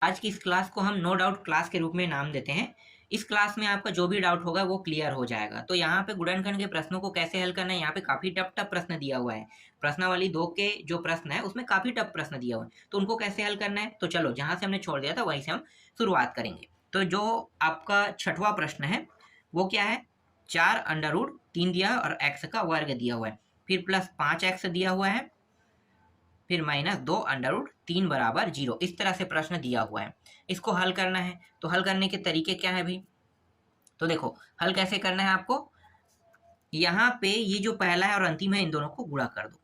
आज की इस क्लास को हम नो डाउट क्लास के रूप में नाम देते हैं। इस क्लास में आपका जो भी डाउट होगा वो क्लियर हो जाएगा। तो यहाँ पे गुणनखंड के प्रश्नों को कैसे हल करना है, यहाँ पे काफी टफ टफ प्रश्न दिया हुआ है। प्रश्नावली 2 के जो प्रश्न है उसमें काफी टफ प्रश्न दिया हुआ है, तो उनको कैसे हल करना है, तो चलो जहां से हमने छोड़ दिया था वहीं से हम शुरुआत करेंगे। तो जो आपका छठवां प्रश्न है वो क्या है, 4√3 दिया है और एक्स का वर्ग दिया हुआ है, फिर प्लस 5x दिया हुआ है, फिर -2√3 बराबर 0। इस तरह से प्रश्न दिया हुआ है, इसको हल करना है। तो हल करने के तरीके क्या है भाई, तो देखो हल कैसे करना है आपको। यहाँ पे ये जो पहला है और अंतिम है इन दोनों को गुणा कर दो।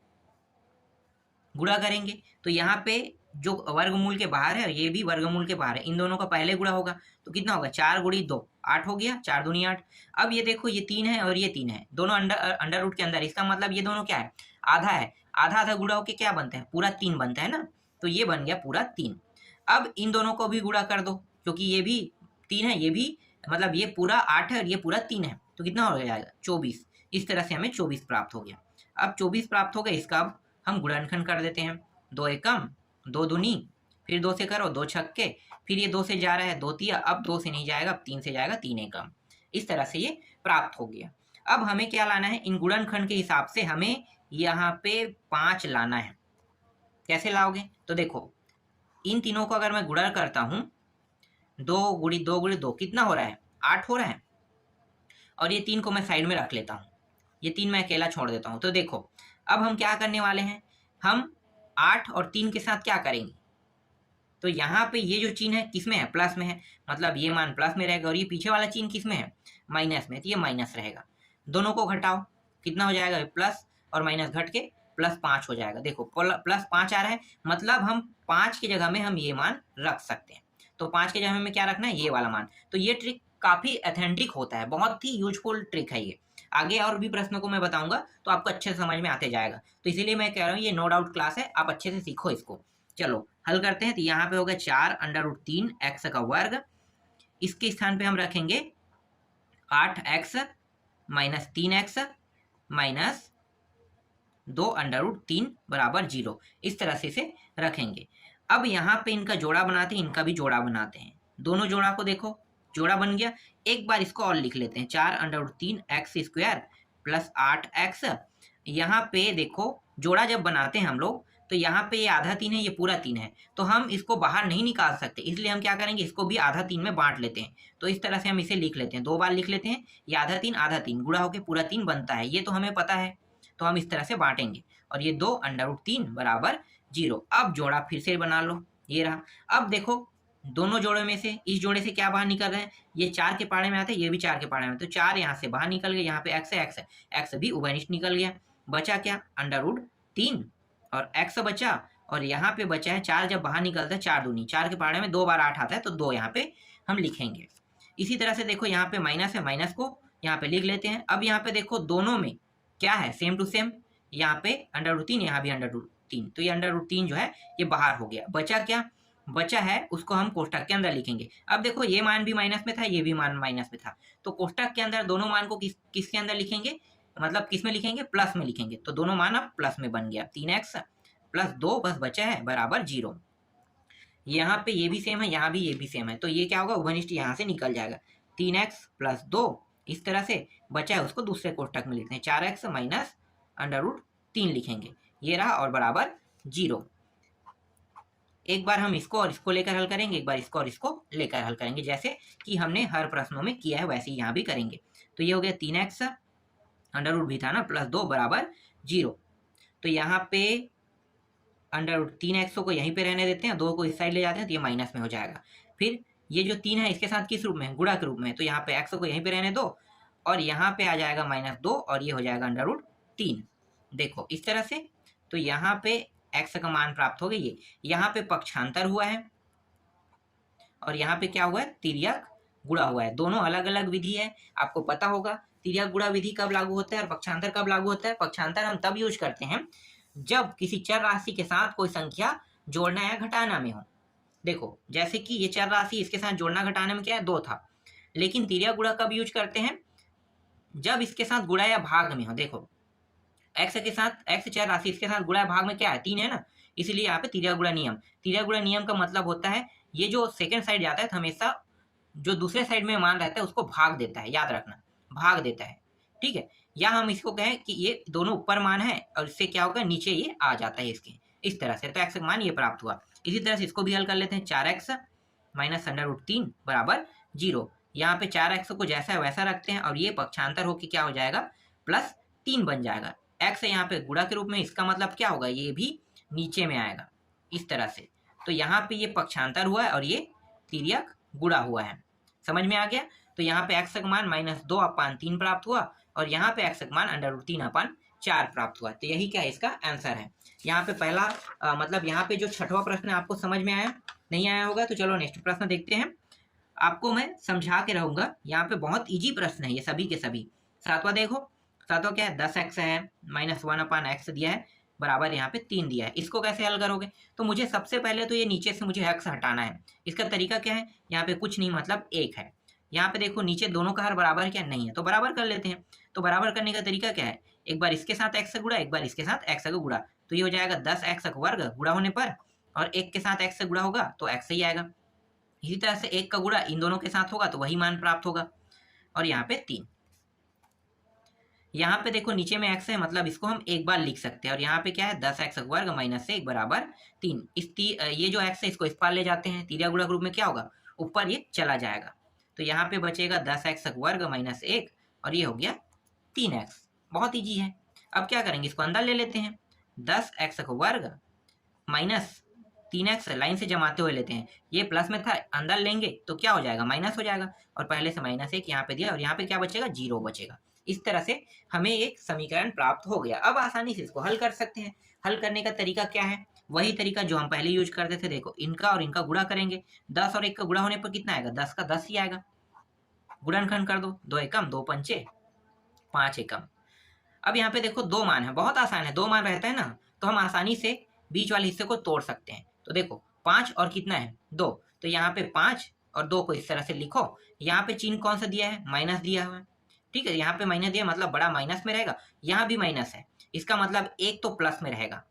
गुणा करेंगे तो यहाँ पे जो वर्गमूल के बाहर है और ये भी वर्गमूल के बाहर है, इन दोनों का पहले गुणा होगा तो कितना होगा, 4 × 2 8 हो गया, 4 दूनी 8। अब ये देखो ये 3 है और ये 3 है, दोनों अंडर रूट के अंदर, इसका मतलब ये दोनों क्या है, आधा है। आधा आधा गुणा होके क्या बनता है, पूरा 3 बनता है ना, तो ये बन गया पूरा 3। अब इन दोनों को भी गुणा कर दो, क्योंकि ये भी 3 है, ये भी, मतलब ये पूरा 8 है और ये पूरा 3 है, तो कितना हो जाएगा 24। इस तरह से हमें 24 प्राप्त हो गया। अब 24 प्राप्त हो गया, इसका अब हम गुणनखंड कर देते हैं। 2 एकम 2 दूनी, फिर 2 से करो 2 छक्के, फिर ये 2 से जा रहा है 2 तिया, अब 2 से नहीं जाएगा, अब 3 से जाएगा 3 एकम। इस तरह से ये प्राप्त हो गया। अब हमें क्या लाना है, इन गुणनखंड के हिसाब से हमें यहाँ पे 5 लाना है। कैसे लाओगे, तो देखो इन तीनों को अगर मैं गुणा करता हूँ, 2 × 2 × 2 कितना हो रहा है, 8 हो रहा है। और ये 3 को मैं साइड में रख लेता हूँ, ये 3 मैं अकेला छोड़ देता हूँ। तो देखो अब हम क्या करने वाले हैं, हम 8 और 3 के साथ क्या करेंगे, तो यहाँ पे ये जो चिन्ह है किसमें है, प्लस में है, मतलब ये मान प्लस में रहेगा, और ये पीछे वाला चिन्ह किसमें है, माइनस में, तो ये माइनस रहेगा। दोनों को घटाओ, कितना हो जाएगा, प्लस और माइनस घट के +5 हो जाएगा। देखो +5 आ रहा है, मतलब हम 5 की जगह में हम ये मान रख सकते हैं। तो 5 की जगह में क्या रखना है, ये वाला मान। तो ये ट्रिक काफी ऑथेंटिक होता है, बहुत ही यूजफुल ट्रिक है ये। आगे और भी प्रश्नों को मैं बताऊंगा तो आपको अच्छे से समझ में आते जाएगा, तो इसीलिए मैं कह रहा हूँ ये नो डाउट क्लास है, आप अच्छे से सीखो इसको। चलो हल करते हैं। तो यहाँ पे होगा 4√3 एक्स का वर्ग, इसके स्थान पे हम रखेंगे 8x - 3x - 2√3 बराबर 0। इस तरह से इसे रखेंगे। अब यहाँ पे इनका जोड़ा बनाते हैं, इनका भी जोड़ा बनाते हैं। दोनों जोड़ा को देखो, जोड़ा बन गया। एक बार इसको और लिख लेते हैं, 4√3 x² + 8x। यहाँ पे देखो जोड़ा जब बनाते हैं हम लोग, तो यहाँ पे ये आधा 3 है, ये पूरा 3 है, तो हम इसको बाहर नहीं निकाल सकते, इसलिए हम क्या करेंगे, इसको भी आधा 3 में बांट लेते हैं। तो इस तरह से हम इसे लिख लेते हैं, 2 बार लिख लेते हैं। ये आधा 3 गुणा होकर पूरा 3 बनता है, ये तो हमें पता है, तो हम इस तरह से बांटेंगे। और ये 2√3 बराबर 0। अब जोड़ा फिर से बना लो, ये रहा। अब देखो दोनों जोड़े में से इस जोड़े से क्या बाहर निकल रहे हैं, ये 4 के पाड़े में आते हैं, ये भी 4 के पाड़े में, तो 4 यहाँ से बाहर निकल गए। यहाँ पे x है, x भी उभयनिष्ठ निकल गया। बचा क्या, √3 और x बचा, और यहाँ पे बचा है 4। जब बाहर निकलता है 4 दूनी, 4 के पाड़े में 2 बार 8 आता है, तो 2 यहाँ पे हम लिखेंगे। इसी तरह से देखो यहाँ पे माइनस है, माइनस को यहाँ पे लिख लेते हैं। अब यहाँ पे देखो दोनों में क्या है, सेम टू सेम, यहाँ पे √3, यहाँ भी √3, तो ये √3 जो है ये बाहर हो गया। बचा क्या, बचा है उसको हम कोष्टक के अंदर लिखेंगे। अब देखो ये मान भी माइनस में था, ये भी मान माइनस में था, तो कोष्टक के अंदर दोनों मान को किसके अंदर लिखेंगे, मतलब किस में लिखेंगे, प्लस में लिखेंगे। तो दोनों मान अब प्लस में बन गया, 3x + 2 बस बचा है बराबर 0। यहाँ पे ये भी सेम है, यहाँ भी ये भी सेम है, तो ये क्या होगा, उभयनिष्ठ यहाँ से निकल जाएगा। 3x + 2 इस तरह से बचा है, उसको दूसरे कोष्टक में लिखते हैं, 4x - √3 लिखेंगे, ये रहा, और बराबर 0। एक बार हम इसको और इसको लेकर हल करेंगे, एक बार इसको और इसको लेकर हल करेंगे, जैसे कि हमने हर प्रश्नों में किया है वैसे ही यहाँ भी करेंगे। तो ये हो गया 3x अंडर भी था ना, +2 बराबर 0। तो यहाँ पे √3x को यहीं पे रहने देते हैं, 2 को इस साइड ले जाते हैं, तो ये माइनस में हो जाएगा। फिर ये जो 3 है इसके साथ किस रूप में है, गुणा के रूप में, तो यहाँ पे x को यहीं पे रहने दो, और यहाँ पे आ जाएगा -2, और ये हो जाएगा √3। देखो इस तरह से, तो यहाँ पे x का मान प्राप्त हो गई है। यहाँ पे पक्षांतर हुआ है, और यहाँ पे क्या हुआ है, तिर्यक गुणा हुआ है। दोनों अलग अलग विधि है, आपको पता होगा तिर्यक गुणा विधि कब लागू होता है और पक्षांतर कब लागू होता है। पक्षांतर हम तब यूज करते हैं जब किसी चर राशि के साथ कोई संख्या जोड़ना या घटाना में हो। देखो जैसे कि ये चर राशि, इसके साथ जोड़ना घटाने में क्या है, 2 था, लेकिन तिर्यक गुणा कब यूज करते हैं, जब इसके साथ गुणा या भाग में हो। देखो x के साथ, x चर राशि, इसके साथ गुणा या भाग में क्या है, 3 है ना, इसीलिए यहाँ पे तिर्यक गुणा नियम। तिर्यक गुणा नियम का मतलब होता है ये जो सेकेंड साइड जाता है तो हमेशा जो दूसरे साइड में मान रहता है उसको भाग देता है, याद रखना, भाग देता है, ठीक है। या हम इसको कहें कि ये दोनों ऊपर मान है और इससे क्या होगा, नीचे ये आ जाता है इसके, इस तरह से। तो एक्स का मान ये प्राप्त हुआ। इसी तरह से इसको भी हल कर लेते हैं। 4x माइनस √3 बराबर 0। यहाँ पे 4x को जैसा है वैसा रखते हैं और ये पक्षांतर होकर क्या हो जाएगा, +3 बन जाएगा। x यहाँ पे गुणा के रूप में, इसका मतलब क्या होगा, ये भी नीचे में आएगा इस तरह से। तो यहाँ पे ये पक्षांतर हुआ है और ये तिर्यक गुणा हुआ है, समझ में आ गया। तो यहाँ पे x का मान -2/3 प्राप्त हुआ और यहाँ पे x का मान √3/4 प्राप्त हुआ। तो यही क्या है, इसका आंसर है। यहाँ पे पहला मतलब यहाँ पे जो छठवां प्रश्न आपको समझ में आया, नहीं आया होगा तो चलो नेक्स्ट प्रश्न देखते हैं। आपको मैं समझा के रहूंगा, यहाँ पे बहुत इजी प्रश्न है ये सभी के सभी। सातवां देखो, सातवां क्या है, 10x है -1/x दिया है बराबर यहाँ पे 3 दिया है। इसको कैसे हल करोगे, तो मुझे सबसे पहले तो ये नीचे से मुझे x हटाना है। इसका तरीका क्या है, यहाँ पे कुछ नहीं मतलब 1 है। यहाँ पे देखो नीचे दोनों का हर बराबर है क्या, नहीं है, तो बराबर कर लेते हैं। तो बराबर करने का तरीका क्या है, एक बार इसके साथ x से गुणा, एक बार इसके साथ x का गुणा, तो ये हो जाएगा 10x वर्ग गुणा होने पर, और 1 के साथ x से गुणा होगा तो x ही आएगा। इसी तरह से 1 का गुणा इन दोनों के साथ होगा तो वही मान प्राप्त होगा। और यहाँ पे 3, यहाँ पे देखो नीचे में x है, मतलब इसको हम एक बार लिख सकते हैं। और यहाँ पे क्या है, 10x वर्ग माइनस 1 बराबर 3। ये जो x है इसको इस पार ले जाते हैं, तिर्यक गुणा के रूप में क्या होगा, ऊपर ये चला जाएगा। तो यहाँ पे बचेगा 10x वर्ग माइनस 1 और ये हो गया 3x। बहुत ईजी है। अब क्या करेंगे, इसको अंदर ले लेते हैं। 10x वर्ग माइनस 3x लाइन से जमाते हुए लेते हैं, ये प्लस में था, अंदर लेंगे तो क्या हो जाएगा, माइनस हो जाएगा। और पहले से -1 यहाँ पे दिया और यहाँ पे क्या बचेगा, 0 बचेगा। इस तरह से हमें एक समीकरण प्राप्त हो गया। अब आसानी से इसको हल कर सकते हैं। हल करने का तरीका क्या है, वही तरीका जो हम पहले यूज करते थे। देखो इनका और इनका गुणा करेंगे, 10 और 1 का गुणा होने पर कितना आएगा, 10 का 10 ही आएगा। गुणनखंड कर दो, 2 एकम 2 पंचे 5 एकम। अब यहाँ पे देखो 2 मान है, बहुत आसान है, 2 मान रहता है ना तो हम आसानी से बीच वाले हिस्से को तोड़ सकते हैं। तो देखो 5 और कितना है 2, तो यहाँ पे 5 और 2 को इस तरह से लिखो। यहाँ पे चिन्ह कौन सा दिया है, माइनस दिया हुआ है, ठीक है। यहाँ पे माइनस दिया मतलब बड़ा माइनस में रहेगा, यहाँ भी माइनस है, इसका मतलब एक तो प्लस में रहेगा,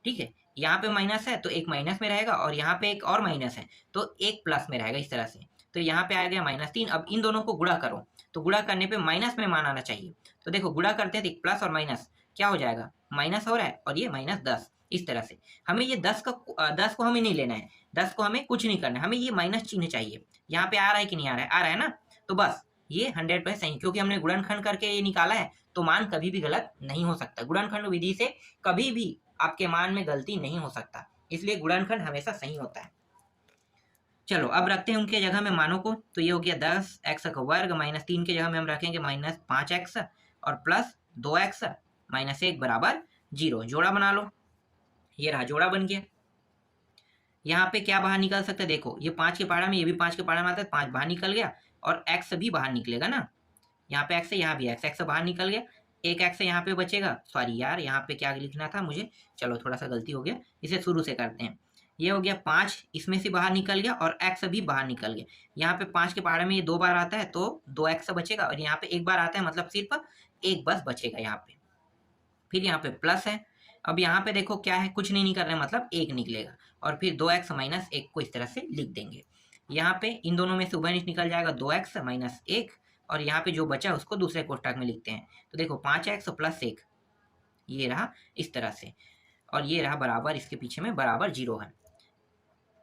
ठीक है। यहाँ पे माइनस है तो एक माइनस में रहेगा और यहाँ पे एक और माइनस है तो एक प्लस में रहेगा, इस तरह से। तो यहाँ पे आ गया -3। अब इन दोनों को गुणा करो, तो गुणा करने पे माइनस में मान आना चाहिए। तो देखो गुणा करते हैं तो प्लस और माइनस क्या हो जाएगा, माइनस हो रहा है और ये -10। इस तरह से हमें ये 10 को हमें नहीं लेना है, 10 को हमें कुछ नहीं करना है, हमें ये माइनस चिन्ह चाहिए। यहाँ पे आ रहा है कि नहीं आ रहा है, आ रहा है ना, तो बस ये 100% सही, क्योंकि हमने गुणनखंड करके ये निकाला है तो मान कभी भी गलत नहीं हो सकता। गुणनखंड विधि से कभी भी आपके मान में गलती नहीं हो सकता, इसलिए गुणनखंड हमेशा सही होता है। चलो अब रखते हैं उनके जगह में मानों को। तो ये हो गया 10x वर्ग -3 के जगह में हम रखेंगे -5x और प्लस 2x -1 बराबर 0। जोड़ा बना लो, ये रहा जोड़ा बन गया। यहाँ पे क्या बाहर निकल सकता है, देखो ये 5 के पहाड़ा में, ये भी 5 के पहाड़ा में आता है, 5 बाहर निकल गया और x भी बाहर निकलेगा ना, यहाँ पे x है, यहाँ भी x बाहर निकल गया। एक x यहाँ पे बचेगा, सॉरी यार यहाँ पे क्या लिखना था मुझे, चलो थोड़ा सा गलती हो गया, इसे शुरू से करते हैं। ये हो गया 5, इसमें से बाहर निकल गया और x भी बाहर निकल गया। यहाँ पे 5 के पहाड़े में ये 2 बार आता है तो 2x बचेगा और यहाँ पे 1 बार आता है, मतलब सिर्फ 1 बस बचेगा यहाँ पे। फिर यहाँ पे प्लस है, अब यहाँ पे देखो क्या है, कुछ नहीं कर रहे मतलब 1 निकलेगा और फिर 2x - 1 को इस तरह से लिख देंगे। यहाँ पे इन दोनों में से उभयनिष्ठ निकल जाएगा 2x - 1 और यहाँ पे जो बचा उसको दूसरे कोष्ठक में लिखते हैं। तो देखो 5x + 1 ये रहा इस तरह से, और ये रहा बराबर, इसके पीछे में बराबर 0 है।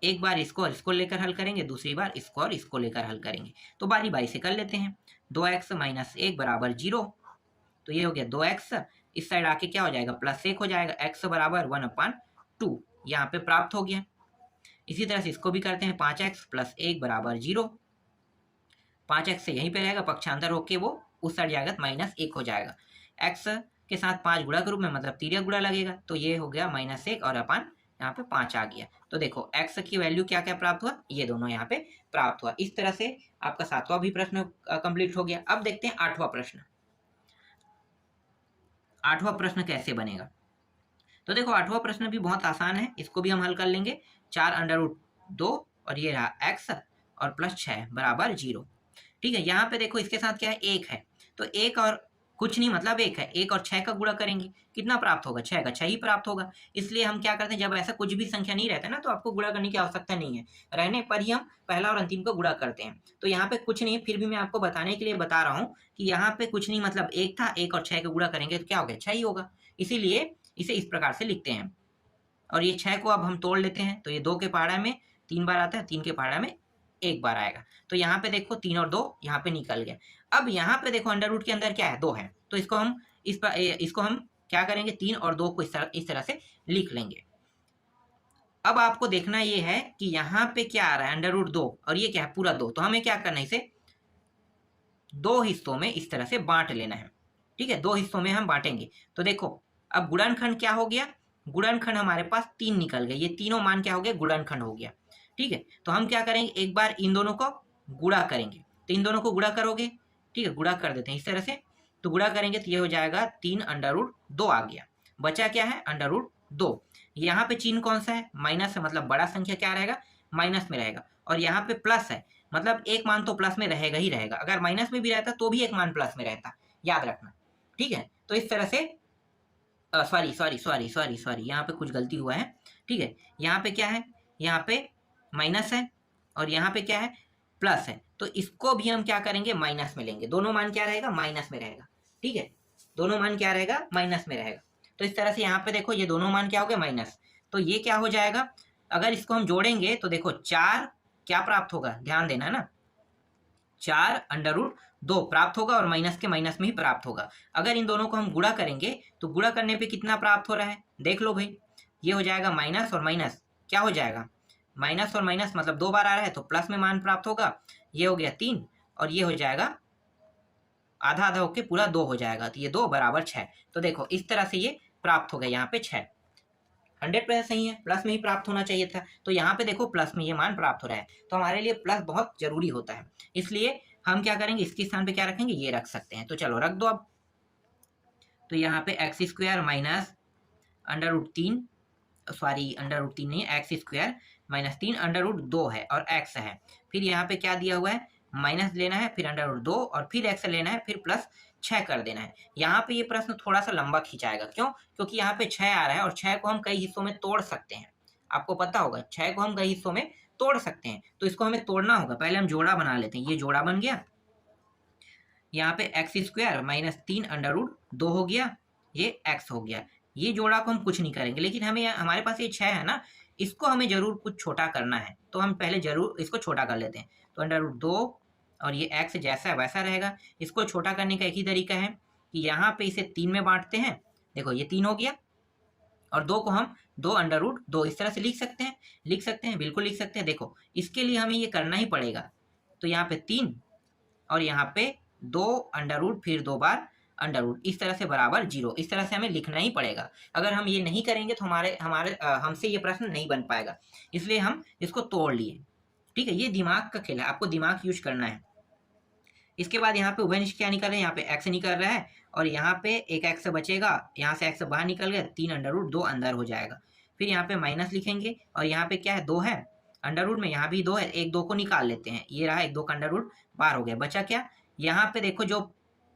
एक बार इसको और इसको लेकर हल करेंगे, दूसरी बार इसको और इसको लेकर हल करेंगे। तो बारी बारी से कर लेते हैं। 2x - 1 बराबर 0, तो ये हो गया 2x, इस साइड आके क्या हो जाएगा, +1 हो जाएगा, x बराबर 1/2 यहाँ पे प्राप्त हो गया। इसी तरह से इसको भी करते हैं, 5x + 1 बराबर 0। 5x से यहीं पे रहेगा, पक्षांतर होके वो उस साइड जाएगा तो -1 हो जाएगा। x के साथ 5 गुणा के रूप में मतलब तिर्यक गुणा लगेगा, तो ये हो गया -1 और अपन यहाँ पे 5 आ गया। तो देखो x की वैल्यू क्या क्या प्राप्त हुआ, ये दोनों यहाँ पे प्राप्त हुआ। इस तरह से आपका 7वां भी प्रश्न कंप्लीट हो गया। अब देखते हैं 8वां प्रश्न। 8वां प्रश्न कैसे बनेगा, तो देखो 8वां प्रश्न भी बहुत आसान है, इसको भी हम हल कर लेंगे। 4√2 और ये रहा x और +6 बराबर 0, ठीक है। यहाँ पे देखो इसके साथ क्या है, 1 है, तो 1 और कुछ नहीं मतलब एक है, 1 और 6 का गुणा करेंगे कितना प्राप्त होगा, 6 का 6 ही प्राप्त होगा। इसलिए हम क्या करते हैं, जब ऐसा कुछ भी संख्या नहीं रहता ना तो आपको गुणा करने की आवश्यकता नहीं है, रहने पर ही हम पहला और अंतिम को गुणा करते हैं। तो यहाँ पे कुछ नहीं, फिर भी मैं आपको बताने के लिए बता रहा हूँ कि यहाँ पे कुछ नहीं मतलब 1 था, 1 और 6 का गुणा करेंगे तो क्या हो गया, 6 ही होगा। इसीलिए इसे इस प्रकार से लिखते हैं। और ये 6 को अब हम तोड़ लेते हैं, तो ये 2 के पहाड़ा में 3 बार आता है, 3 के पहाड़ा में 1 बार आएगा। तो यहाँ पे देखो 3 और 2 यहाँ पे निकल गया। अब यहाँ पे देखो अंडर रूट के अंदर क्या है, 2 है, तो इसको हम क्या करेंगे, 3 और 2 को इस तरह से लिख लेंगे। अब आपको देखना ये है कि यहाँ पे क्या आ रहा है, अंडर रूट 2 और ये क्या है, पूरा 2। तो हमें क्या करना है, इसे 2 हिस्सों में इस तरह से बांट लेना है। ठीक है, 2 हिस्सों में हम बांटेंगे। तो देखो अब गुणनखंड क्या हो गया, गुणनखंड हमारे पास 3 निकल गए, ये तीनों मान क्या हो गए, गुणनखंड हो गया। ठीक है, तो हम क्या करेंगे, एक बार इन दोनों को गुणा करेंगे। तो इन दोनों को गुणा करोगे, ठीक है, गुणा कर देते हैं इस तरह से। तो गुणा करेंगे तो ये हो जाएगा 3 अंडर रूट 2 आ गया। बचा क्या है, अंडर रूट 2। यहाँ पे चिन्ह कौन सा है, माइनस है, मतलब बड़ा संख्या क्या रहेगा, माइनस में रहेगा। और यहाँ पे प्लस है, मतलब एक मान तो प्लस में रहेगा ही रहेगा, अगर माइनस में भी रहता तो भी एक मान प्लस में रहता, याद रखना। ठीक है, तो इस तरह से सॉरी यहाँ पे कुछ गलती हुआ है। ठीक है, यहाँ पे क्या है, यहाँ पे माइनस है और यहाँ पे क्या है, प्लस है। तो इसको भी हम क्या करेंगे, माइनस में लेंगे, दोनों मान क्या रहेगा, माइनस में रहेगा। ठीक है, दोनों मान क्या रहेगा, माइनस में रहेगा। तो इस तरह से यहाँ पे देखो ये दोनों मान क्या हो गए, माइनस। तो ये क्या हो जाएगा, अगर इसको हम जोड़ेंगे तो देखो 4 क्या प्राप्त होगा, ध्यान देना ना, 4 अंडर रूट 2 प्राप्त होगा और माइनस के माइनस में ही प्राप्त होगा। अगर इन दोनों को हम गुणा करेंगे तो गुणा करने पे कितना प्राप्त हो रहा है, देख लो भाई, ये हो जाएगा माइनस और माइनस क्या हो जाएगा, माइनस और माइनस मतलब 2 बार आ रहा है तो प्लस में मान प्राप्त होगा। ये हो गया 3 और ये हो जाएगा आधा आधा होके पूरा 2 हो जाएगा, तो ये 2 बराबर 6। तो देखो इस तरह से ये प्राप्त हो गया, यहाँ पे 6 100% सही है, प्लस में ही प्राप्त होना चाहिए था। तो यहाँ पे देखो प्लस में ये मान प्राप्त हो रहा है, तो हमारे लिए प्लस बहुत जरूरी होता है। इसलिए हम क्या करेंगे, इसके स्थान पे क्या रखेंगे, ये रख सकते हैं। तो चलो रख दो अब। तो यहाँ पे X square minus under root 3, sorry under root 3 नहीं, X square minus 3 under root 2 है और एक्स है। फिर यहाँ पे क्या दिया हुआ है, माइनस लेना है, फिर अंडर रूट 2 और फिर एक्स लेना है, फिर प्लस 6 कर देना है। यहाँ पे ये प्रश्न थोड़ा सा लंबा खिंचाएगा, क्यों, क्योंकि यहाँ पे 6 आ रहा है और 6 को हम कई हिस्सों में तोड़ सकते हैं। आपको पता होगा 6 को हम कई हिस्सों में तोड़ सकते हैं, तो इसको हमें तोड़ना होगा। पहले हम जोड़ा बना लेते हैं, ये जोड़ा बन गया, यहाँ पे X square minus 3 under root 2 हो गया, ये एक्स हो गया। ये जोड़ा को हम कुछ नहीं करेंगे, लेकिन हमें हमारे पास ये 6 है ना, इसको हमें जरूर कुछ छोटा करना है, तो हम पहले जरूर इसको छोटा कर लेते हैं। तो अंडर रूट 2 और ये एक्स जैसा है वैसा रहेगा। इसको छोटा करने का एक ही तरीका है कि यहाँ पे इसे 3 में बांटते हैं, देखो ये 3 हो गया, और 2 को हम 2 अंडर रूट 2 इस तरह से लिख सकते हैं, बिल्कुल लिख सकते हैं। देखो इसके लिए हमें ये करना ही पड़ेगा। तो यहाँ पे 3 और यहाँ पे 2 अंडर रूट फिर 2 बार अंडर रूट, इस तरह से बराबर 0, इस तरह से हमें लिखना ही पड़ेगा। अगर हम ये नहीं करेंगे तो हमसे ये प्रश्न नहीं बन पाएगा, इसलिए हम इसको तोड़ लिए। ठीक है, ये दिमाग का खेल है, आपको दिमाग यूज करना है। इसके बाद यहाँ पे उभयनिष्ठ क्या निकल रहा है, यहाँ पे एक्स निकल रहा है और यहाँ पे एक एक्स बचेगा, यहाँ से एक्स बाहर निकल गया, 3 अंडर रूट 2 अंदर हो जाएगा। फिर यहाँ पे माइनस लिखेंगे और यहाँ पे क्या है, 2 है अंडर रूट में, यहाँ भी 2 है, एक 2 को निकाल लेते हैं, ये रहा 1 2 का अंडर रूट बाहर हो गया। बचा क्या, यहाँ पे देखो जो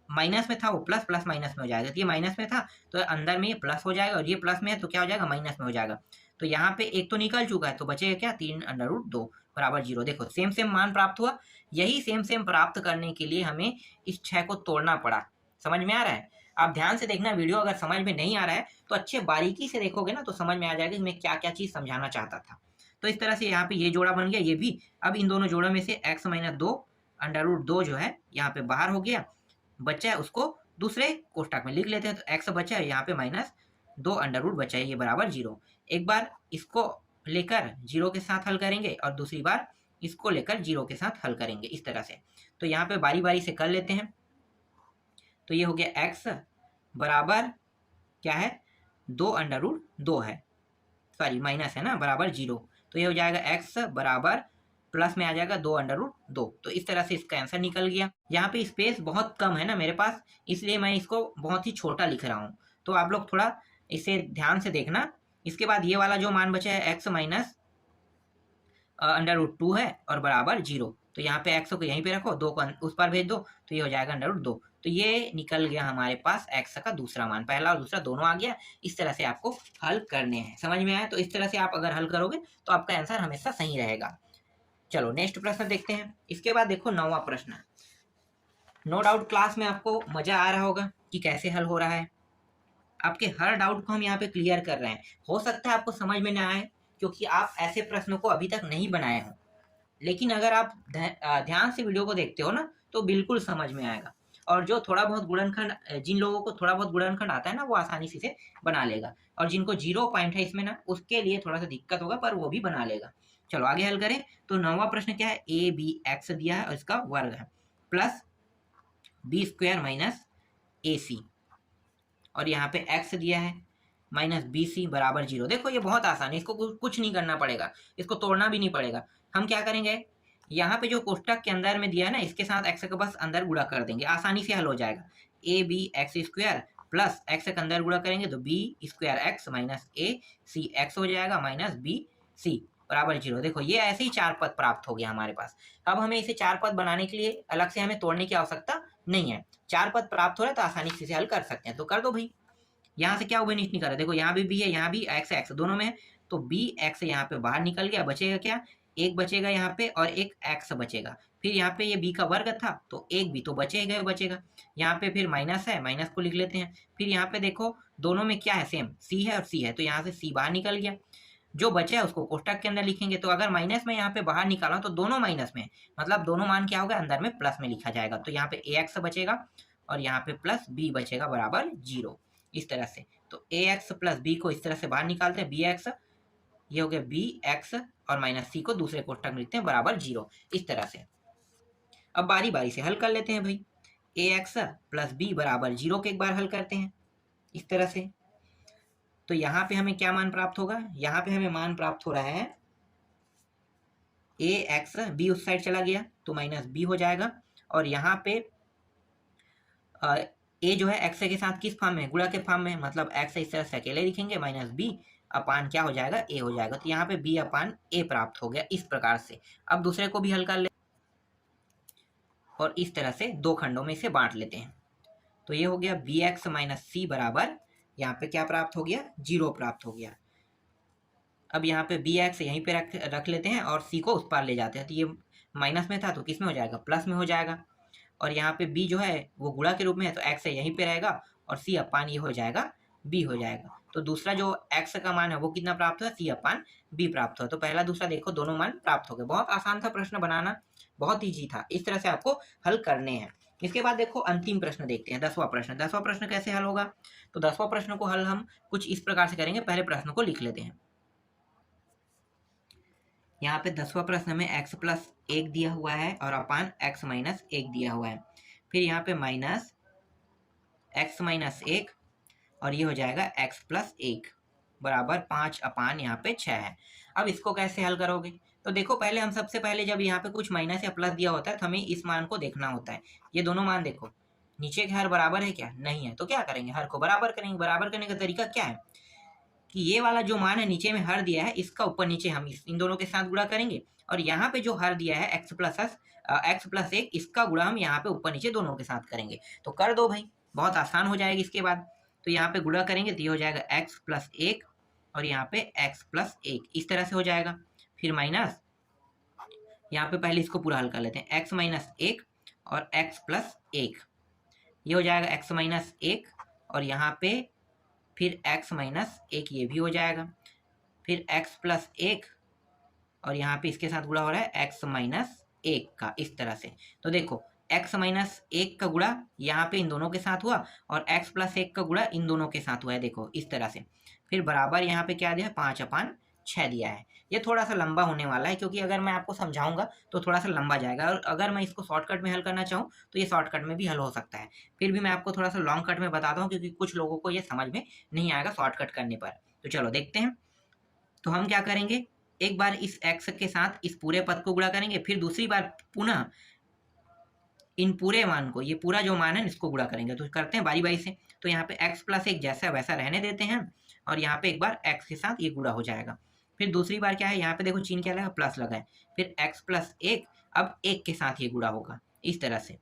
माइनस में था वो प्लस प्लस माइनस में हो जाएगा, तो ये माइनस में था तो अंदर में ये प्लस हो जाएगा और ये प्लस में है तो क्या हो जाएगा, माइनस में हो जाएगा। तो यहाँ पे एक तो निकल चुका है, तो बचेगा क्या, 3 अंडर रूट 2 बराबर 0। देखो सेम सेम मान प्राप्त हुआ। यही सेम सेम प्राप्त करने के लिए हमें इस 6 को तोड़ना पड़ा। समझ में आ रहा है, आप ध्यान से देखना वीडियो, अगर समझ में नहीं आ रहा है तो अच्छे बारीकी से देखोगे ना तो समझ में आ जाएगा कि मैं क्या क्या चीज समझाना चाहता था। तो इस तरह से यहाँ पे ये जोड़ा बन गया, ये भी। अब इन दोनों जोड़ों में से एक्स माइनस 2 अंडर रूट 2 जो है यहाँ पे बाहर हो गया, बचा है उसको दूसरे कोष्टक में लिख लेते हैं। तो एक्स बचा है, यहाँ पे माइनस 2 अंडर रूट बचा है, ये बराबर 0। एक बार इसको लेकर 0 के साथ हल करेंगे और दूसरी बार इसको लेकर 0 के साथ हल करेंगे, इस तरह से। तो यहाँ पे बारी बारी से कर लेते हैं। तो ये हो गया एक्स बराबर क्या है, 2 अंडर रूट 2 है, सॉरी माइनस है ना, बराबर 0। तो ये हो जाएगा एक्स बराबर प्लस में आ जाएगा 2 अंडर रूट 2। तो इस तरह से इसका आंसर निकल गया। यहाँ पे स्पेस बहुत कम है ना मेरे पास, इसलिए मैं इसको बहुत ही छोटा लिख रहा हूँ, तो आप लोग थोड़ा इसे ध्यान से देखना। इसके बाद ये वाला जो मान बचा है एक्स माइनस अंडर रूट 2 है और बराबर 0। तो यहाँ पे एक्स को यहीं पे रखो, 2 को उस पर भेज दो, तो ये हो जाएगा अंडर रूट 2। तो ये निकल गया हमारे पास x का दूसरा मान, पहला और दूसरा दोनों आ गया। इस तरह से आपको हल करने हैं, समझ में आया? तो इस तरह से आप अगर हल करोगे तो आपका आंसर हमेशा सही रहेगा। चलो नेक्स्ट प्रश्न देखते हैं। इसके बाद देखो 9वां प्रश्न। नो डाउट क्लास में आपको मजा आ रहा होगा कि कैसे हल हो रहा है। आपके हर डाउट को हम यहाँ पे क्लियर कर रहे हैं। हो सकता है आपको समझ में ना आए क्योंकि आप ऐसे प्रश्नों को अभी तक नहीं बनाए हो, लेकिन अगर आप ध्यान से वीडियो को देखते हो ना तो बिल्कुल समझ में आएगा। और जो थोड़ा बहुत गुणनखंड, जिन लोगों को थोड़ा बहुत गुणनखंड आता है ना वो आसानी से इसे बना लेगा, और जिनको 0 पॉइंट है इसमें ना उसके लिए थोड़ा सा दिक्कत होगा, पर वो भी बना लेगा। चलो आगे हल करें। तो 9वां प्रश्न क्या है, ए बी एक्स दिया है और इसका वर्ग है, plus B square minus A सी, और यहाँ पे x दिया है माइनस बी सी बराबर 0। देखो ये बहुत आसान है, इसको कुछ नहीं करना पड़ेगा, इसको तोड़ना भी नहीं पड़ेगा। हम क्या करेंगे, यहाँ पे जो कोष्टक के अंदर में दिया है ना इसके साथ x का बस अंदर गुणा कर देंगे, आसानी से हल हो जाएगा। A B X square plus x के अंदर गुणा करेंगे तो B square X minus A C X हो जाएगा माइनस बी सी बराबर 0। देखो ये ऐसे ही 4 पद प्राप्त हो गया हमारे पास। अब हमें इसे 4 पद बनाने के लिए अलग से हमें तोड़ने की आवश्यकता नहीं है, 4 पद प्राप्त हो रहा है तो आसानी से हल कर सकते हैं। तो कर दो भाई। यहाँ से क्या उभयनिष्ठ नहीं कर रहा, देखो यहाँ भी बी है, यहाँ भी एक्स एक्स दोनों में है, तो बी एक्स यहाँ पे बाहर निकल गया, बचेगा क्या, एक बचेगा यहाँ पे और एक एक्स बचेगा। फिर यहाँ पे ये बी का वर्ग था तो एक भी तो बचेगा बचेगा। यहाँ पे फिर माइनस है, माइनस को लिख लेते हैं। फिर यहाँ पे देखो दोनों में क्या है, सेम सी है और सी है, तो यहाँ से सी बाहर निकल गया। जो बचे है उसको कोष्टक के अंदर लिखेंगे। तो अगर माइनस में यहाँ पे बाहर निकाला तो दोनों माइनस में, मतलब दोनों मान क्या होगा, अंदर में प्लस में लिखा जाएगा। तो यहाँ पे ए एक्स बचेगा और यहाँ पे प्लस बी बचेगा बराबर 0, इस तरह से। तो ए एक्स प्लस बी को इस तरह से बाहर निकालते हैं, बी एक्स, ये हो गया बी एक्स, और माइनस सी को दूसरे कोष्टक में लिखते हैं बराबर 0, इस तरह से। अब बारी बारी से हल कर लेते हैं भाई। ए एक्स प्लस बी बराबर 0 को एक बार हल करते हैं इस तरह से। तो यहाँ पे हमें क्या मान प्राप्त होगा, यहाँ पे हमें मान प्राप्त हो रहा है ए एक्स, बी उस साइड चला गया तो माइनस बी हो जाएगा, और यहाँ पे ए जो है एक्स के साथ किस फॉर्म में, गुणा के फॉर्म में, मतलब एक्स इस तरह से अकेले लिखेंगे, माइनस बी अपान क्या हो जाएगा, ए हो जाएगा। तो यहाँ पे बी अपान ए प्राप्त हो गया इस प्रकार से। अब दूसरे को भी हल कर ले और इस तरह से दो खंडों में इसे बांट लेते हैं। तो ये हो गया बी एक्स माइनस सी बराबर, यहाँ पे क्या प्राप्त हो गया, 0 प्राप्त हो गया। अब यहाँ पे बी एक्स यहीं पे रख लेते हैं और सी को उस पार ले जाते हैं। तो ये माइनस में था तो किस में हो जाएगा, प्लस में हो जाएगा। और यहाँ पे बी जो है वो गुणा के रूप में है तो एक्स यहीं पे रहेगा, और सी अपान ये हो जाएगा बी हो जाएगा। तो दूसरा जो एक्स का मान है वो कितना प्राप्त हुआ, सी अपान बी प्राप्त हुआ। तो पहला दूसरा देखो दोनों मान प्राप्त हो गए। बहुत आसान था प्रश्न बनाना, बहुत ईजी था। इस तरह से आपको हल करने हैं। इसके बाद देखो अंतिम प्रश्न देखते हैं, 10वां प्रश्न। 10वां प्रश्न कैसे हल होगा, तो 10वां प्रश्न को हल हम कुछ इस प्रकार से करेंगे। पहले प्रश्न को लिख लेते हैं। यहाँ पे 10वां प्रश्न में x प्लस 1 दिया हुआ है और अपान x माइनस 1 दिया हुआ है। फिर यहाँ पे माइनस x माइनस 1 और ये हो जाएगा x प्लस 1 बराबर 5 अपान यहाँ पे 6 है। अब इसको कैसे हल करोगे, तो देखो पहले हम सबसे पहले जब यहाँ पे कुछ माइनस या प्लस दिया होता है तो हमें इस मान को देखना होता है। ये दोनों मान देखो, नीचे के हर बराबर है क्या, नहीं है, तो क्या करेंगे, हर को बराबर करेंगे। बराबर करने का तरीका क्या है कि ये वाला जो मान है नीचे में हर दिया है इसका ऊपर नीचे हम इन दोनों के साथ गुणा करेंगे, और यहाँ पे जो हर दिया है x प्लस 1 इसका गुणा हम यहाँ पे ऊपर नीचे दोनों के साथ करेंगे। तो कर दो भाई, बहुत आसान हो जाएगी। इसके बाद तो यहाँ पे गुणा करेंगे तो ये हो जाएगा x प्लस 1 और यहाँ पे x प्लस 1 इस तरह से हो जाएगा। फिर माइनस यहाँ पे पहले इसको पूरा हल कर लेते हैं, x माइनस 1 और x प्लस 1, ये हो जाएगा x माइनस 1 और यहाँ पे फिर x माइनस 1 ये भी हो जाएगा। फिर x प्लस 1 और यहाँ पे इसके साथ गुणा हो रहा है x माइनस 1 का, इस तरह से। तो देखो x माइनस 1 का गुणा यहाँ पे इन दोनों के साथ हुआ और x प्लस 1 का गुणा इन दोनों के साथ हुआ है, देखो इस तरह से। फिर बराबर यहाँ पे क्या दिया है, 5 अपान 6 दिया है। ये थोड़ा सा लंबा होने वाला है क्योंकि अगर मैं आपको समझाऊंगा तो थोड़ा सा लंबा जाएगा, और अगर मैं इसको शॉर्टकट में हल करना चाहूँ तो ये शॉर्टकट में भी हल हो सकता है। फिर भी मैं आपको थोड़ा सा लॉन्ग कट में बताता हूँ क्योंकि कुछ लोगों को ये समझ में नहीं आएगा शॉर्टकट करने पर। तो चलो देखते हैं। तो हम क्या करेंगे, एक बार इस x के साथ इस पूरे पद को गुणा करेंगे, फिर दूसरी बार पुनः इन पूरे मान को, ये पूरा जो मान है इसको गुणा करेंगे। तो करते हैं बारी बारी से। तो यहाँ पे x प्लस 1 जैसा वैसा रहने देते हैं और यहाँ पे एक बार x के साथ ये गुणा हो जाएगा। फिर दूसरी बार क्या है, यहाँ पे देखो चिन्ह क्या लगा, प्लस लगा है। फिर x प्लस 1 अब 1 के साथ ये गुणा होगा इस तरह से।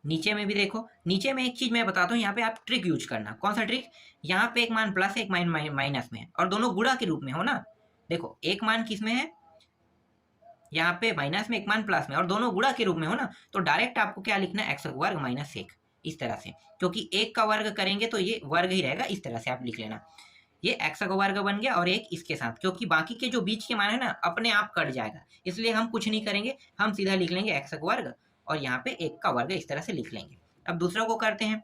नीचे में भी देखो, नीचे में एक चीज मैं बताता हूँ, यहाँ पे आप ट्रिक यूज करना। कौन सा ट्रिक? यहाँ पे एक मान प्लस है, एक मान माइनस में है, और दोनों गुणा के रूप में हो ना। देखो एक मान किस में है, यहाँ पे माइनस में, एक मान प्लस में, और दोनों गुणा के रूप में हो ना, तो डायरेक्ट आपको क्या लिखना है, एक्स वर्ग माइनस एक, इस तरह से। क्योंकि एक का वर्ग करेंगे तो ये वर्ग ही रहेगा, इस तरह से आप लिख लेना। ये एक्स का वर्ग बन गया और एक इसके साथ, क्योंकि बाकी के जो बीच के मान है ना अपने आप कट जाएगा, इसलिए हम कुछ नहीं करेंगे, हम सीधा लिख लेंगे एक्स का वर्ग और यहाँ पे एक का वर्ग, इस तरह से लिख लेंगे। अब दूसरा को करते हैं,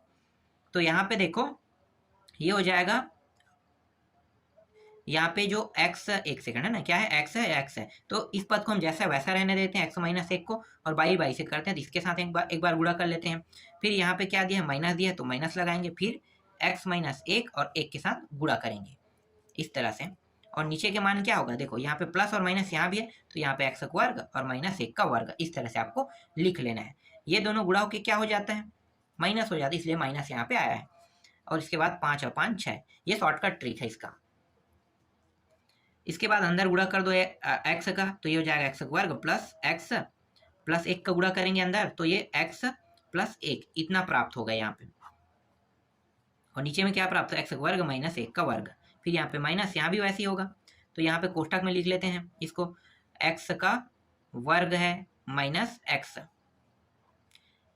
तो यहाँ पे देखो ये हो जाएगा, यहाँ पे जो x, एक सेकंड है ना, क्या है, x है, x है, तो इस पद को हम जैसा वैसा रहने देते हैं, x माइनस एक को, और बाई बाई से करते हैं, तो इसके साथ एक बार गुणा कर लेते हैं। फिर यहाँ पे क्या दिया है, माइनस दिया है, तो माइनस लगाएंगे, फिर x माइनस एक और एक के साथ गुणा करेंगे, इस तरह से। और नीचे के मान क्या होगा, देखो यहाँ पे प्लस और माइनस यहाँ भी है, तो यहाँ पे एक्स का वर्ग और माइनस एक का वर्ग, इस तरह से आपको लिख लेना है। ये दोनों गुणा होकर क्या हो जाता है, माइनस हो जाता है, इसलिए माइनस यहाँ पे आया है। और इसके बाद 5 और 5 6, ये शॉर्टकट ट्रिक है इसका। इसके बाद अंदर गुणा कर दो एक्स का, तो ये हो जाएगा एक्स वर्ग प्लस एक्स प्लस एक का गुणा करेंगे अंदर, तो ये एक्स प्लस एक, इतना प्राप्त होगा यहाँ पे। और नीचे में क्या प्राप्त है, एक्स वर्ग माइनस एक का वर्ग, फिर यहाँ पे माइनस, यहाँ भी वैसे ही होगा, तो यहाँ पे कोष्टक में लिख लेते हैं इसको, एक्स का वर्ग है माइनस एक्स,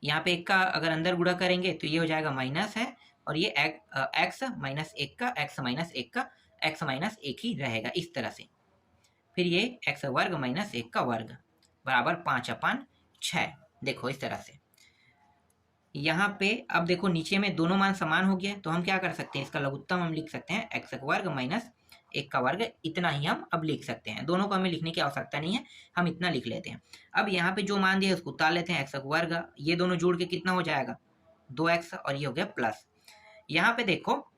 यहाँ पे एक का अगर अंदर गुणा करेंगे तो ये हो जाएगा माइनस है, और ये एक्स माइनस एक का, एक्स माइनस एक का, एक्स माइनस एक ही रहेगा, इस तरह से। फिर ये एक्स वर्ग माइनस एक का वर्ग बराबर 5/6, देखो इस तरह से। यहाँ पे अब देखो नीचे में दोनों मान समान हो गया, तो हम क्या कर सकते हैं, इसका लघुत्तम हम लिख सकते हैं एक्स वर्ग माइनस एक का वर्ग, इतना ही हम अब लिख सकते हैं, दोनों को हमें लिखने की आवश्यकता नहीं है, हम इतना लिख लेते हैं। अब यहाँ पे जो मान दिया है उसको उतार लेते हैं, एक्स वर्ग, ये दोनों जोड़ के कितना हो जाएगा, 2x, और ये हो गया प्लस। यहाँ पे देखो,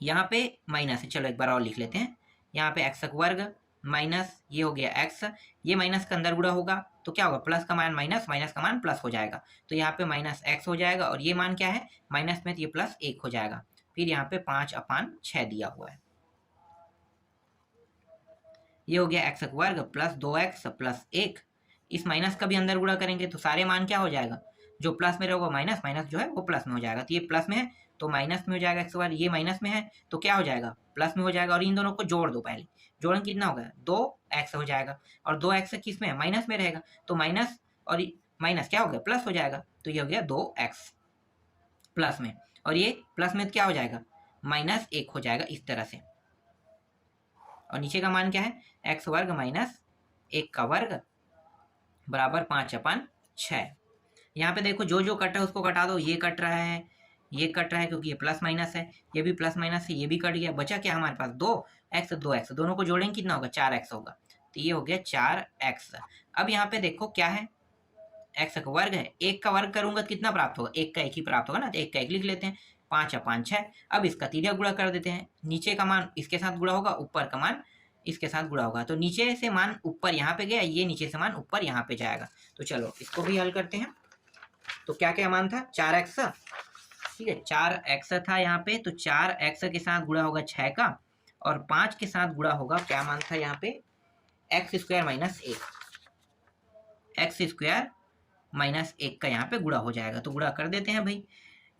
यहाँ पे माइनस है, चलो एक बार और लिख लेते हैं, यहाँ पे एक्स वर्ग माइनस ये हो गया एक्स, ये माइनस का अंदर गुणा होगा तो क्या होगा, प्लस का मान माइनस, माइनस का मान प्लस हो जाएगा, तो यहाँ पे माइनस एक्स हो जाएगा, और ये मान क्या है माइनस में, तो ये प्लस एक हो जाएगा। फिर यहाँ पे 5/6 दिया हुआ है, ये हो गया एक्स वर्ग प्लस 2x प्लस एक, इस माइनस का भी अंदर गुणा करेंगे तो सारे मान क्या हो जाएगा, जो प्लस में रहेगा माइनस, माइनस जो है वो प्लस में हो जाएगा, तो ये प्लस में है तो माइनस में हो जाएगा एक्स वर्ग, ये माइनस में है तो क्या हो जाएगा, प्लस में हो जाएगा, और इन दोनों को जोड़ दो, पहले जोड़न कितना होगा, 2x हो जाएगा, और 2x किस में है, माइनस में रहेगा, तो माइनस और माइनस क्या हो गया, प्लस हो जाएगा, तो ये हो गया 2x प्लस में, और ये प्लस में क्या हो जाएगा, माइनस एक हो जाएगा, इस तरह से। और नीचे का मान क्या है, एक्स वर्ग माइनस एक का वर्ग बराबर 5/6। यहाँ पे देखो जो जो कट है उसको कटा दो, ये कट रहा है, ये कट रहा है, क्योंकि ये प्लस माइनस है, ये भी प्लस माइनस है, ये भी कट गया, बचा क्या हमारे पास 2x, दोनों को जोड़ेंगे कितना होगा, 4x होगा, तो ये हो गया 4x। अब यहाँ पे देखो क्या है, एक्स का वर्ग है, एक का वर्ग करूंगा तो कितना प्राप्त होगा, एक का एक ही प्राप्त होगा ना, तो एक का एक लिख लेते हैं, 5/6। अब इसका तीसरा गुणा कर देते हैं, नीचे का मान इसके साथ गुणा होगा, ऊपर का मान इसके साथ गुणा होगा, तो नीचे से मान ऊपर यहाँ पे गया, ये नीचे से मान ऊपर यहाँ पे जाएगा। तो चलो इसको भी हल करते हैं। तो क्या क्या मान था, 4x, ठीक है 4x था यहाँ पे, तो 4x के साथ गुणा होगा 6 का, और 5 के साथ गुणा होगा, क्या मान था यहाँ पे, एक्स स्क्वायर माइनस एक, एक्स स्क्वायर माइनस एक का यहाँ पे गुणा हो जाएगा, तो गुणा कर देते हैं भाई।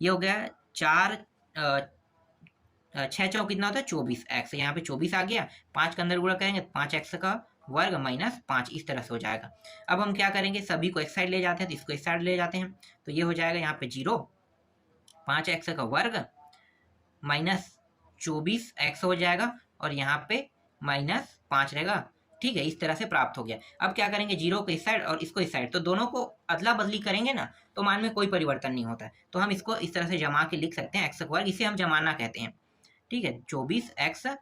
ये हो गया 6 चौक कितना होता है 24x, यहाँ पे 24 आ गया, 5 का अंदर गुणा करेंगे 5x का वर्ग माइनस 5, इस तरह से हो जाएगा। अब हम क्या करेंगे, सभी को एक साइड ले जाते हैं, तो इसको इस साइड ले जाते हैं, तो ये हो जाएगा यहाँ पे 0, 5x का वर्ग माइनस 24x हो जाएगा, और यहाँ पे माइनस 5 रहेगा, ठीक है, इस तरह से प्राप्त हो गया। अब क्या करेंगे, 0 को इस साइड और इसको इस साइड, तो दोनों को अदला बदली करेंगे ना, तो मान में कोई परिवर्तन नहीं होता है, तो हम इसको इस तरह से जमा के लिख सकते हैं, एक्स वर्ग, इसे हम जमाना कहते हैं, ठीक है, 24x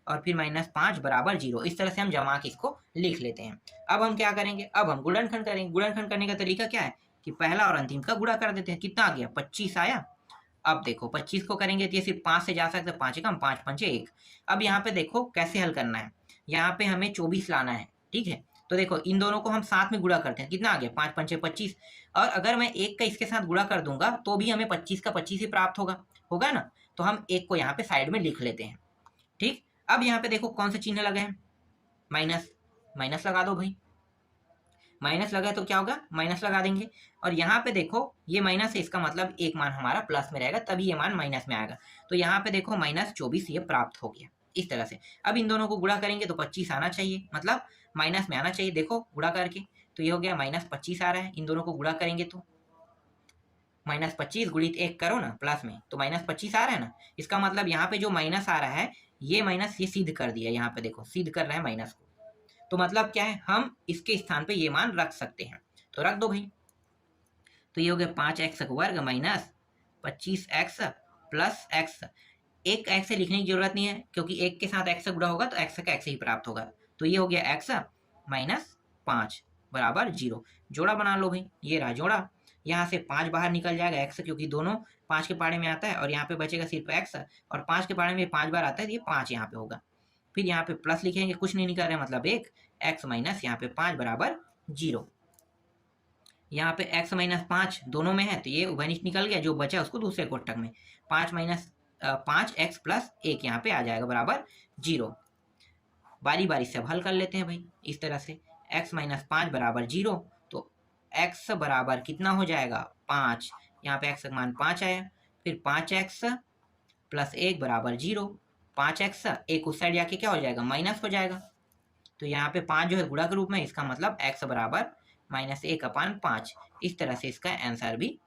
और फिर माइनस 5 बराबर 0, इस तरह से हम जमा के इसको लिख लेते हैं। अब हम क्या करेंगे, अब हम गुणनखंड करेंगे। गुणनखंड करने का तरीका क्या है कि पहला और अंतिम का गुणा कर देते हैं, कितना आ गया 25 आया। अब देखो 25 को करेंगे तो ये सिर्फ 5 से जा सकते हैं, 5 कम 5 5 1। अब यहाँ पे देखो कैसे हल करना है, यहाँ पे हमें 24 लाना है, ठीक है, तो देखो इन दोनों को हम साथ में गुणा करते हैं, कितना आ गया 5 5 25, और अगर मैं एक का इसके साथ गुणा कर दूंगा तो भी हमें 25 का 25 ही प्राप्त होगा, होगा ना, तो हम एक को यहाँ पे साइड में लिख लेते हैं, ठीक। अब यहाँ पे देखो कौन सा चिन्ह लगा है, माइनस, माइनस लगा दो भाई, माइनस लगा है तो क्या होगा, माइनस लगा देंगे। और यहाँ पे देखो ये माइनस है, इसका मतलब एक मान हमारा प्लस में रहेगा, तभी ये मान माइनस में आएगा। तो यहाँ पे देखो -24 ये प्राप्त हो गया इस तरह से। अब इन दोनों को गुणा करेंगे तो 25 आना चाहिए, मतलब माइनस में आना चाहिए। देखो गुणा करके तो ये हो गया -25 आ रहा है। इन दोनों को गुणा करेंगे तो -25 गुणित 1 करो ना प्लस में, तो -25 आ रहा है ना। इसका मतलब यहाँ पे जो माइनस आ रहा है ये माइनस ये सिद्ध कर दिया, यहाँ पे देखो सिद्ध कर रहा है माइनस को। तो मतलब क्या है, हम इसके स्थान पे ये मान रख सकते हैं, तो रख दो भाई। तो ये हो गया 5x वर्ग माइनस 25x प्लस x। एक x से लिखने की जरूरत नहीं है, क्योंकि एक के साथ x गुणा होगा तो x का x ही प्राप्त होगा। तो ये हो गया x माइनस 5 बराबर 0। जोड़ा बना लो भाई, ये रहा जोड़ा। यहाँ से 5 बाहर निकल जाएगा x, क्योंकि दोनों 5 के पाड़े में आता है, और यहाँ पे बचेगा सिर्फ x, और 5 के पाड़े में 5 बार आता है तो ये 5 यहाँ पे होगा। फिर यहाँ पे प्लस लिखेंगे, कुछ नहीं निकल रहा है मतलब 1, x माइनस यहाँ पे 5 बराबर 0। यहाँ पे x माइनस 5 दोनों में है तो ये उभयनिष्ठ निकल गया, जो बचा उसको दूसरे कोष्टक में 5 माइनस 5x प्लस 1 यहाँ पे आ जाएगा बराबर 0। बारी बारी से अब हल कर लेते हैं भाई इस तरह से। x माइनस 5 बराबर 0, तो x बराबर कितना हो जाएगा 5। यहाँ पे x का मान 5 आया। फिर 5x प्लस 1 बराबर 0। 5x एक उस साइड जाके क्या हो जाएगा, माइनस हो जाएगा। तो यहाँ पे 5 जो है गुणा के रूप में, इसका मतलब x बराबर -1/5। इस तरह से इसका आंसर भी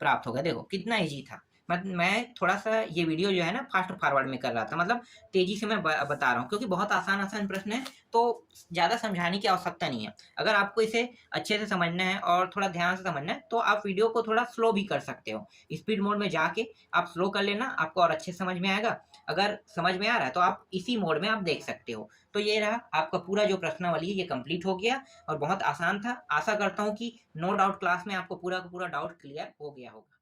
प्राप्त होगा। देखो कितना इजी था। मैं थोड़ा सा ये वीडियो जो है ना फास्ट फॉरवर्ड में कर रहा था, मतलब तेजी से मैं बता रहा हूँ, क्योंकि बहुत आसान आसान प्रश्न है तो ज़्यादा समझाने की आवश्यकता नहीं है। अगर आपको इसे अच्छे से समझना है और थोड़ा ध्यान से समझना है तो आप वीडियो को थोड़ा स्लो भी कर सकते हो। स्पीड मोड में जाके आप स्लो कर लेना, आपको और अच्छे से समझ में आएगा। अगर समझ में आ रहा है तो आप इसी मोड में आप देख सकते हो। तो ये रहा आपका पूरा जो प्रश्नावली है ये कंप्लीट हो गया, और बहुत आसान था। आशा करता हूँ कि नो डाउट क्लास में आपको पूरा का पूरा डाउट क्लियर हो गया होगा।